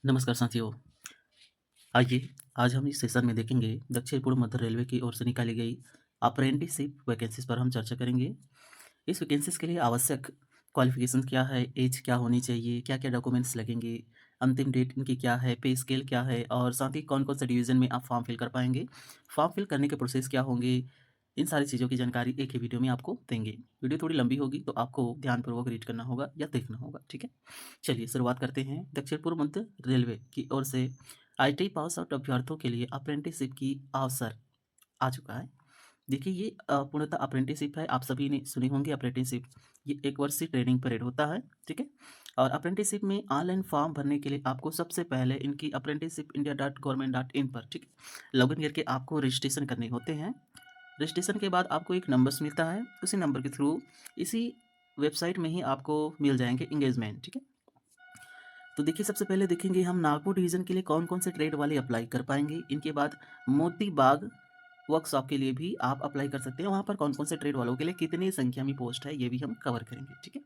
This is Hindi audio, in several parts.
नमस्कार साथियों। आइए आज हम इस सेशन में देखेंगे दक्षिण पूर्व मध्य रेलवे की ओर से निकाली गई अप्रेंटिसशिप वैकेंसीज पर हम चर्चा करेंगे। इस वैकेंसीज के लिए आवश्यक क्वालिफिकेशन क्या है, एज क्या होनी चाहिए, क्या क्या डॉक्यूमेंट्स लगेंगे, अंतिम डेट इनकी क्या है, पे स्केल क्या है और साथ ही कौन कौन से डिवीज़न में आप फॉर्म फिल कर पाएंगे, फॉर्म फिल करने के प्रोसेस क्या होंगे, इन सारी चीज़ों की जानकारी एक ही वीडियो में आपको देंगे। वीडियो थोड़ी लंबी होगी तो आपको ध्यानपूर्वक रीड करना होगा या देखना होगा, ठीक है। चलिए शुरुआत करते हैं। दक्षिण पूर्व मध्य रेलवे की ओर से आईटीआई पास आउट अभ्यर्थियों के लिए अप्रेंटिसशिप की अवसर आ चुका है। देखिए ये पूर्णतः अप्रेंटिसशिप है। आप सभी ने सुनी होंगी अप्रेंटिसशिप। ये 1 वर्षीय ट्रेनिंग पीरियड होता है, ठीक है? और अप्रेंटिसशिप में ऑनलाइन फॉर्म भरने के लिए आपको सबसे पहले इनकी apprenticeshipindia.government.in पर, ठीक है, लॉगिन करके आपको रजिस्ट्रेशन करने होते हैं। रजिस्ट्रेशन के बाद आपको एक नंबर्स मिलता है, उसी नंबर के थ्रू इसी वेबसाइट में ही आपको मिल जाएँगे एंगेजमेंट, ठीक है? तो देखिए सबसे पहले देखेंगे हम नागपुर डिवीज़न के लिए कौन-कौन से ट्रेड वाले अप्लाई कर पाएँगे। इनके बाद मोती बाग वर्कशॉप के लिए भी आप अप्लाई कर सकते हैं। वहाँ पर कौन-कौन से ट्रेड वालों के लिए कितनी संख्या में पोस्ट है, ये भी हम कवर करेंगे, ठीक है।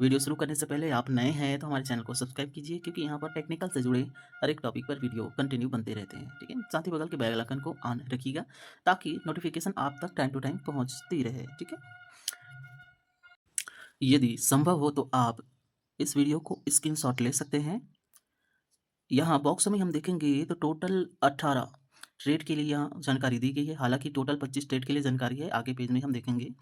वीडियो शुरू करने से पहले आप नए हैं तो हमारे चैनल को सब्सक्राइब कीजिए, क्योंकि यहाँ पर टेक्निकल से जुड़े हर एक टॉपिक पर वीडियो कंटिन्यू बनते रहते हैं, ठीक है। साथ ही बगल के बेल आइकन को ऑन रखिएगा ताकि नोटिफिकेशन आप तक टाइम टू टाइम पहुँचती रहे, ठीक है। यदि संभव हो तो आप इस वीडियो को स्क्रीनशॉट ले सकते हैं। यहाँ बॉक्स में हम देखेंगे तो टोटल 18 ट्रेड के लिए यहाँ जानकारी दी गई है। हालाँकि टोटल 25 ट्रेड के लिए जानकारी है, आगे पेज में हम देखेंगे।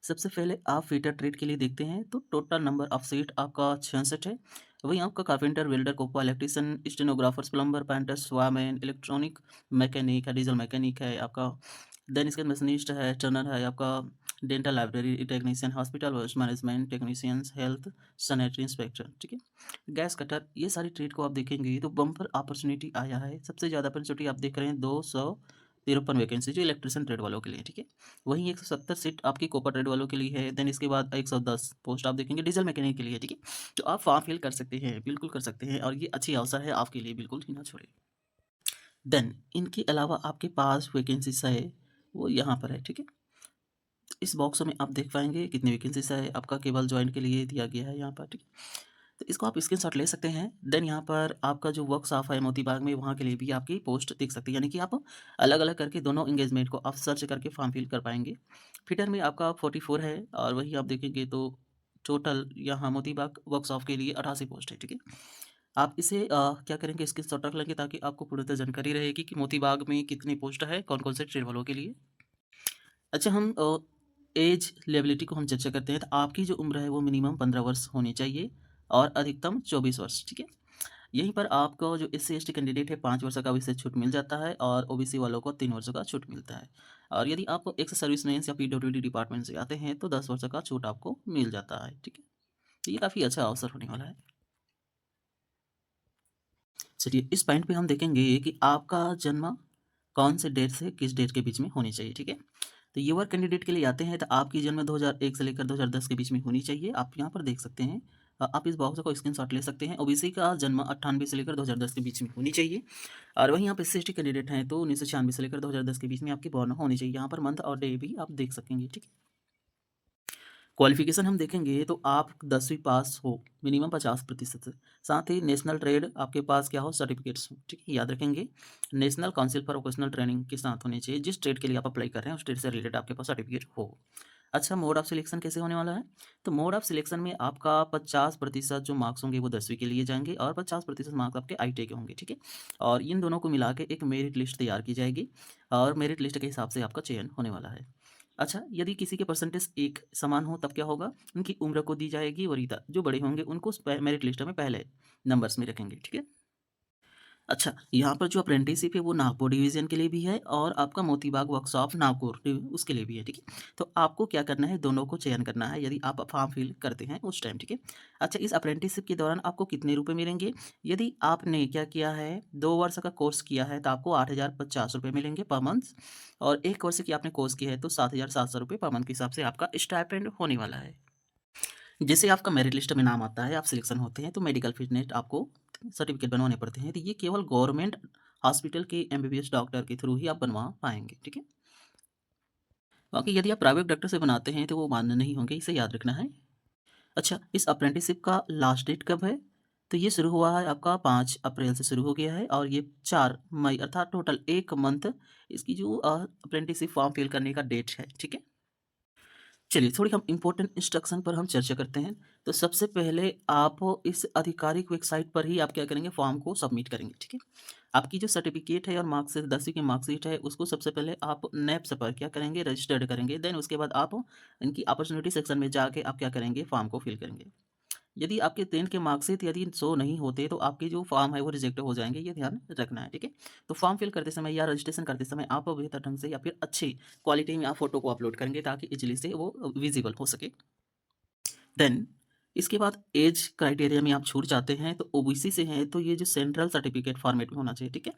सबसे पहले आप फिटर ट्रेड के लिए देखते हैं तो टोटल नंबर ऑफ सीट आपका 66 है। वहीं आपका carpenter, welder, COPA, electrician, stenographers, plumber, painter, स्वारमैन, इलेक्ट्रॉनिक मैकेनिक है, डीजल मैकेनिक है आपका, देन इसके मशीनिस्ट है, टर्नर है आपका, dental library technician, hospital waste management technicians, health sanitary inspector, ठीक है। गैस कटर, ये सारी ट्रेड को आप देखेंगे तो बम्पर अपॉर्चुनिटी आया है। सबसे ज़्यादा अपॉर्चुनिटी आप देख रहे हैं 253 वैकेंसी जो इलेक्ट्रिशियन ट्रेड वालों के लिए, ठीक है। वहीं 170 सीट आपकी कॉपर ट्रेड वालों के लिए है। देन इसके बाद 110 पोस्ट आप देखेंगे डीजल मैकेनिक के लिए, ठीक है। तो आप फॉर्म फिल कर सकते हैं, बिल्कुल कर सकते हैं और ये अच्छी अवसर है आपके लिए, बिल्कुल ही ना छोड़ें। देन इनके अलावा आपके पास वैकेंसीज है वो यहाँ पर है, ठीक है। इस बॉक्स में आप देख पाएँगे कितनी वैकेंसीज़ है, आपका केवल जॉइन के लिए दिया गया है यहाँ पर, ठीक है। तो इसको आप स्क्रीनशॉट ले सकते हैं। देन यहाँ पर आपका जो वर्कशॉप है मोती बाग में, वहाँ के लिए भी आपकी पोस्ट दिख सकती है। यानी कि आप अलग-अलग करके दोनों एंगेजमेंट को आप सर्च करके फॉर्म फिल कर पाएँगे। फिटर में आपका 44 है और वहीं आप देखेंगे तो टोटल यहाँ मोती बाग वर्कशॉप के लिए 88 पोस्ट है, ठीक है। आप इसे क्या करेंगे, स्क्रीनशॉट रख लेंगे ताकि आपको पूर्णतः जानकारी रहेगी कि मोती बाग में कितनी पोस्ट है, कौन-कौन से ट्रेड वालों के लिए। अच्छा हम ऐज लेवलिटी को हम चर्चा करते हैं तो आपकी जो उम्र है वो मिनिमम 15 वर्ष होनी चाहिए और अधिकतम 24 वर्ष, ठीक है। यहीं पर आपको जो एससी एसटी कैंडिडेट है 5 वर्ष का विशेष छूट मिल जाता है और ओबीसी वालों को 3 वर्षों का छूट मिलता है। और यदि आप एक्स सर्विसमैन या पीडब्ल्यूडी डिपार्टमेंट से आते हैं तो 10 वर्ष का छूट आपको मिल जाता है, ठीक है। तो ये काफ़ी अच्छा अवसर होने वाला है। चलिए इस पॉइंट पे हम देखेंगे कि आपका जन्म कौन से डेट से किस डेट के बीच में होनी चाहिए, ठीक है। तो युवा कैंडिडेट के लिए आते हैं तो आपकी जन्म 2001 से लेकर 2010 के बीच में होनी चाहिए। आप यहाँ पर देख सकते हैं। आप इस बॉक्स को स्क्रीनशॉट ले सकते हैं। ओबीसी का जन्म 98 से लेकर 2010 के बीच में होनी चाहिए और वहीं आप एससी एसटी कैंडिडेट हैं तो 1996 से लेकर 2010 के बीच में आपकी बॉर्न होनी चाहिए। यहाँ पर मंथ और डे भी आप देख सकेंगे, ठीक है। क्वालिफ़िकेशन हम देखेंगे तो आप 10वीं पास हो, मिनिमम 50% से। साथ ही नेशनल ट्रेड आपके पास क्या हो, सर्टिफ़िकेट्स हो, ठीक है, याद रखेंगे। National council for vocational training के साथ होने चाहिए। जिस ट्रेड के लिए आप अप्लाई कर रहे हैं, उस ट्रेड से रिलेटेड आपके पास सर्टिफ़िकेट हो। अच्छा मोड ऑफ सिलेक्शन कैसे होने वाला है? तो मोड ऑफ सिलेक्शन में आपका 50% जो मार्क्स होंगे वो 10वीं के लिए जाएँगे और 50% मार्क्स आपके आईटीआई के होंगे, ठीक है। और इन दोनों को मिला के एक मेरिट लिस्ट तैयार की जाएगी और मेरिट लिस्ट के हिसाब से आपका चयन होने वाला है। अच्छा, यदि किसी के परसेंटेज एक समान हो तब क्या होगा? उनकी उम्र को दी जाएगी वरीयता, जो बड़े होंगे उनको उस मेरिट लिस्ट में पहले नंबर्स में रखेंगे, ठीक है? अच्छा, यहाँ पर जो अप्रेंटिसशिप है वो नागपुर डिवीज़न के लिए भी है और आपका मोतीबाग वर्कशॉप नागपुर उसके लिए भी है, ठीक है? तो आपको क्या करना है, दोनों को चयन करना है यदि आप फॉर्म फिल करते हैं उस टाइम, ठीक है? अच्छा, इस अप्रेंटिसशिप के दौरान आपको कितने रुपए मिलेंगे? यदि आपने क्या किया है, 2 वर्ष का कोर्स किया है तो आपको 8,050 रुपए मिलेंगे पर मंथ और 1 वर्ष की आपने कोर्स किया है तो 7,700 रुपए पर मंथ के हिसाब से आपका स्टाइपेंड होने वाला है। जैसे आपका मेरिट लिस्ट में नाम आता है, आप सिलेक्शन होते हैं तो मेडिकल फिटनेस आपको सर्टिफिकेट बनवाने पड़ते हैं। तो ये केवल गवर्नमेंट हॉस्पिटल के एमबीबीएस डॉक्टर के थ्रू ही आप बनवा पाएँगे, ठीक है? बाकी यदि आप प्राइवेट डॉक्टर से बनाते हैं तो वो मान्य नहीं होंगे, इसे याद रखना है। अच्छा, इस अप्रेंटिसशिप का लास्ट डेट कब है? तो ये शुरू हुआ है आपका 5 अप्रैल से शुरू हो गया है और ये 4 मई अर्थात टोटल 1 मंथ इसकी जो अप्रेंटिसशिप फॉर्म फिल करने का डेट है, ठीक है? चलिए थोड़ी हम इम्पोर्टेंट इंस्ट्रक्शन पर हम चर्चा करते हैं। तो सबसे पहले आप इस आधिकारिक वेबसाइट पर ही आप क्या करेंगे फॉर्म को सबमिट करेंगे, ठीक है? आपकी जो सर्टिफिकेट है और मार्कशीट 10वीं की मार्कशीट है उसको सबसे पहले आप नेप्स पर क्या करेंगे रजिस्टर्ड करेंगे। देन उसके बाद आप इनकी अपॉर्चुनिटी सेक्शन में जाके आप क्या करेंगे फॉर्म को फिल करेंगे। यदि आपके 10th के मार्कशीट यदि शो नहीं होते तो आपके जो फॉर्म है वो रिजेक्ट हो जाएँगे, ये ध्यान रखना है, ठीक है? तो फॉर्म फिल करते समय या रजिस्ट्रेशन करते समय आप बेहतर ढंग से या फिर अच्छी क्वालिटी में आप फ़ोटो को अपलोड करेंगे ताकि ईज़िली से वो विज़िबल हो सके। देन इसके बाद ऐज क्राइटेरिया में आप छूट जाते हैं तो ओबीसी से हैं तो ये जो सेंट्रल सर्टिफिकेट फॉर्मेट में होना चाहिए, ठीक है?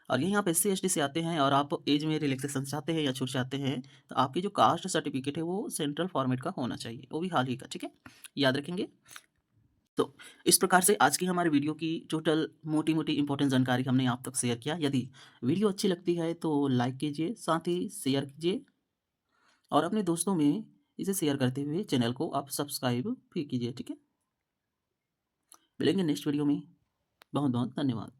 और यहीं आप एससी-एसटी से आते हैं और आप ऐज में रिलैक्सेशन चाहते हैं या छूट चाहते हैं, तो आपकी जो कास्ट सर्टिफिकेट है वो सेंट्रल फॉर्मेट का होना चाहिए, वो भी हाल ही का, ठीक है? याद रखेंगे। तो इस प्रकार से आज की हमारी वीडियो की टोटल मोटी-मोटी इम्पोर्टेंट जानकारी हमने आप तक शेयर किया। यदि वीडियो अच्छी लगती है तो लाइक कीजिए, साथ ही शेयर कीजिए और अपने दोस्तों में इसे शेयर करते हुए चैनल को आप सब्सक्राइब भी कीजिए, ठीक है? मिलेंगे नेक्स्ट वीडियो में। बहुत-बहुत धन्यवाद।